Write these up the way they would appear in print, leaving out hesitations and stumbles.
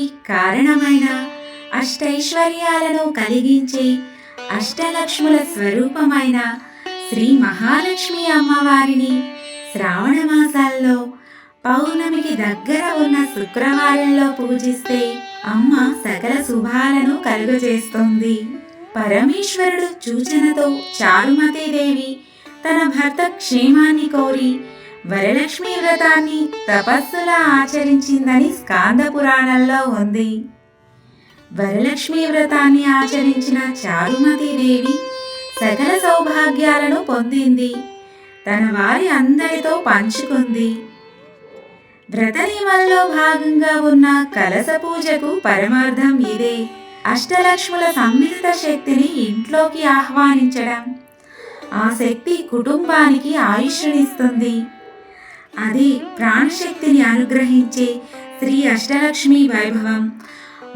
సౌఖ్యానికి కారణమైన అష్టైశ్వర్యాలను కలిగించే అష్టలక్ష్ముల స్వరూపమైన శ్రీ మహాలక్ష్మి అమ్మవారిని శ్రావణ మాసాల్లో పౌర్ణమికి దగ్గర ఉన్న శుక్రవారంలో పూజిస్తే అమ్మ సకల శుభాలను కలుగజేస్తుంది. పరమేశ్వరుడు సూచనతో చారుమతీదేవి తన భర్త క్షేమాన్ని కోరి వరలక్ష్మి వ్రతాన్ని తపస్సులా ఆచరించిందని స్కాంద పురాణంలో ఉంది. వరలక్ష్మి వ్రతాన్ని ఆచరించిన చారుమతీదేవి సకల సౌభాగ్యాలను పొందింది. తన వారి అందరితో పంచుకుంది. వ్రత నియమంలో భాగంగా ఉన్న కలశ పూజకు పరమార్థం ఇదే. అష్టలక్ష్ముల సమ్మిళిత శక్తిని ఇంట్లోకి ఆహ్వానించడం. ఆ శక్తి కుటుంబానికి ఆయుష్నిస్తుంది. అది ప్రాణశక్తిని అనుగ్రహించే శ్రీ అష్టలక్ష్మి వైభవం.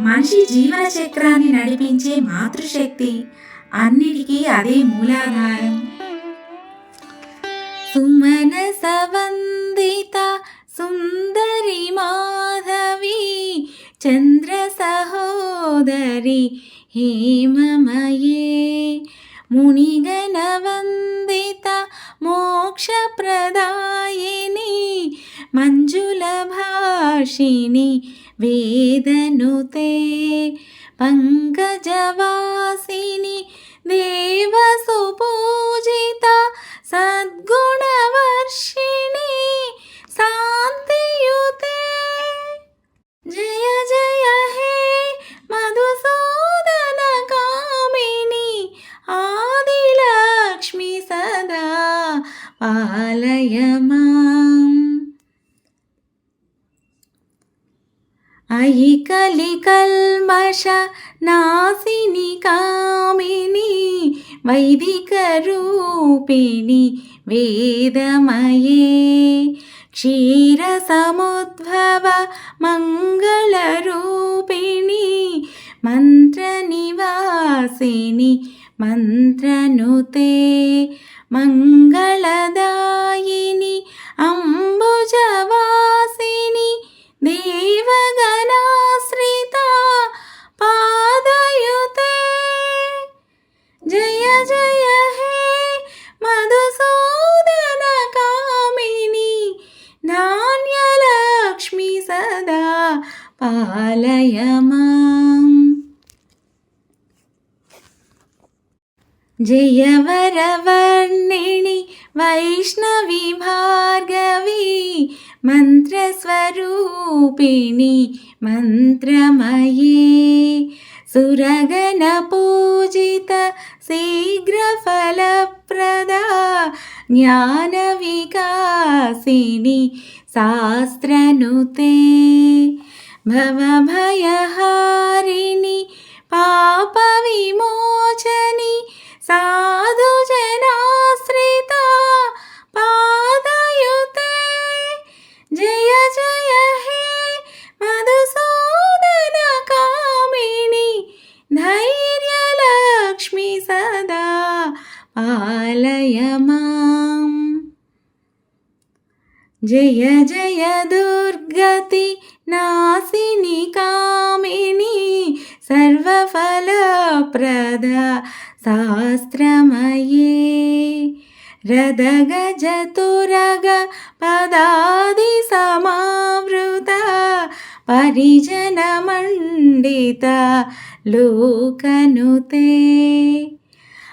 మనిషి జీవన చక్రాన్ని నడిపించే మాతృశక్తి. అన్నిటికీ అదే మూలాధారం. సుమనస వందిత సుందరి మాధవి చంద్ర సహోదరి హేమమయే మునిగణ వందిత మోక్షప్రదాయిని మంజుల భాషిని వేదనుతే పంకజవాసిని దేవసుపూజిత సద్గుణవర్షిణి శాంతియుతే జయ జయ హే మధుసూదన కామిని ఆదిలక్ష్మి సదా పాలయ మాం. అయి కలికల్మష నాశిని కామిని వైదిక రూపిణి వేదమయే క్షీర సముద్భవ మంగళ రూపిణి మంత్ర నివాసిని మంత్రనుతే మంగళదాయిని అంబుజవాసిని దేవగణాశ్రిత పాదయుతే జయ జయ హే మధుసూదన కామిని ధాన్యలక్ష్మి సదా పాలయ మాం. జయ వరవర్ణిణి వైష్ణవి భార్గవి మంత్రస్వరూపిణి మంత్రమయే సురగణ పూజిత శీఘ్రఫలప్రదా జ్ఞాన వికాసిని శాస్త్రనుతే భవభయహారిణి పాప విమోచని సాధుజనాశ్రిత పాదయుతే జయ జయ హే మధుసూదన కామిని ధైర్యలక్ష్మి సదా పాలయ మాం. జయ జయ దుర్గతి నాశిని కామిని సర్వఫలప్రద శాస్త్రమయే రదగజతురగ పదాది సమావృత పరిజన మండిత లోకనుతే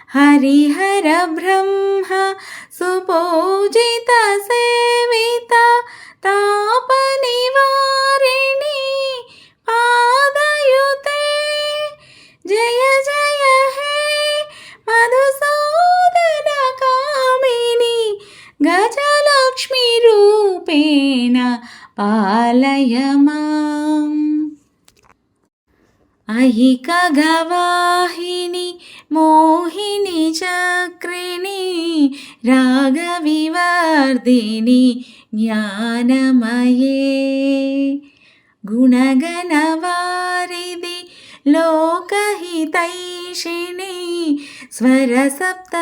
హరిహర బ్రహ్మ సుపూజిత సేవిత తాప నివారిణి పాదయుతే జయ జయ హే మధుసూదన కామిని గజలక్ష్మి రూపేణ పాలయ మాం. అయి ఖగవాహిని మోహిని చక్రిణి రాగవివర్ధిని జ్ఞానమయే గుణగణవారిది లోకహితైషిణి స్వరసప్తభూషిత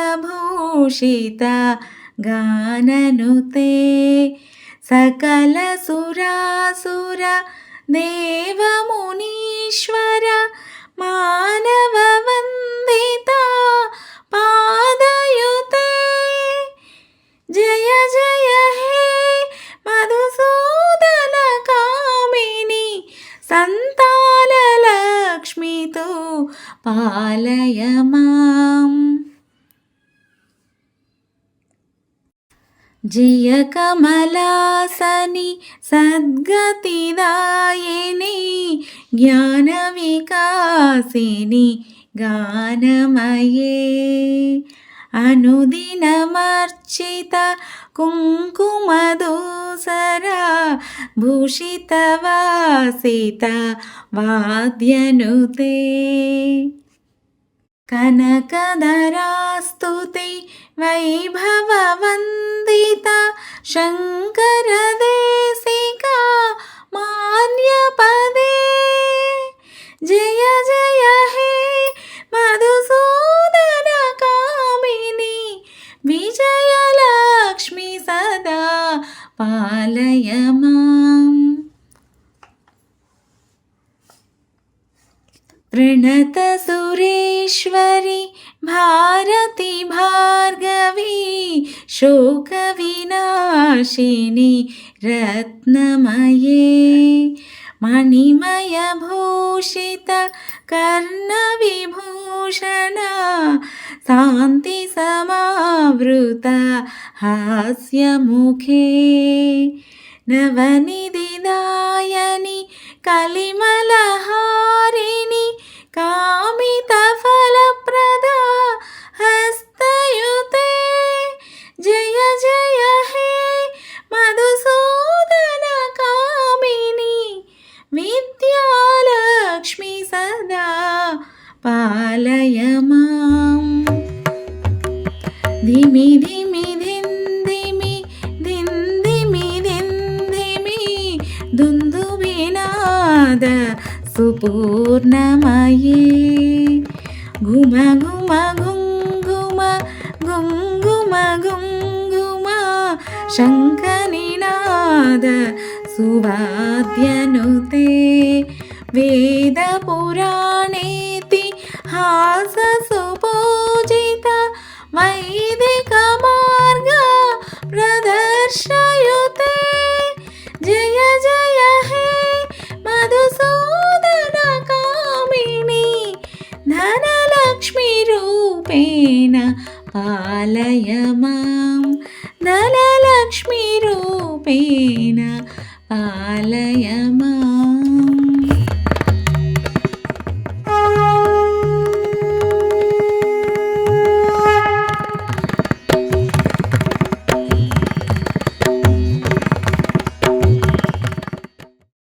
గాననుతే సకల సురాసుర దేవమునీశ్వర మానవవందిత పాదయుతే జయ జయ హే మధుసూదన కామిని సంతాన లక్ష్మితో పాలయ మాం. జయ కమలాసని సద్గతిదాయిని జ్ఞాన వికాసిని గానమయే అనుదినమర్చిత కుంకుమదూసర భూషితవాసిత వాద్యనుతే కనకధరాస్తుతి వైభవవందిత శంకరదేశిక మాన్యపదే జయ జయ హే మధుసూదన కామిని విజయలక్ష్మి సదా పాలయ మాం. ప్రణత సురేశ్వరి భారతి భార్గవి శోక వినాశిని రత్నమయే మణిమయ భూషిత కర్ణ విభూషణ శాంతి సమావృత హాస్యముఖే నవనిధిదాయని కలిమలహారిణి కామిత ఫలప్రద హస్తయుతే జయ జయ హే మధుసూదన కామిని విద్యాలక్ష్మి సదా పాలయ మాం. ధిమి ధిమి ధిందిమి ధిందిమి ధిందిమి దుందుబినాద సుపూర్ణమయే ఘుమ ఘుమ ఘుంఘుమ ఘుంఘుమ ఘుంఘుమ శంఖనినాద సువాద్యనుతే వేద పురాణేతి హాస సుపూజిత వైదిక మార్గ ప్రదర్శయుతే జయ జయ హే మధుసూదన కామిని ధనలక్ష్మి రూపేణ పాలయ మాం. ధనలక్ష్మి రూపేణ పాలయ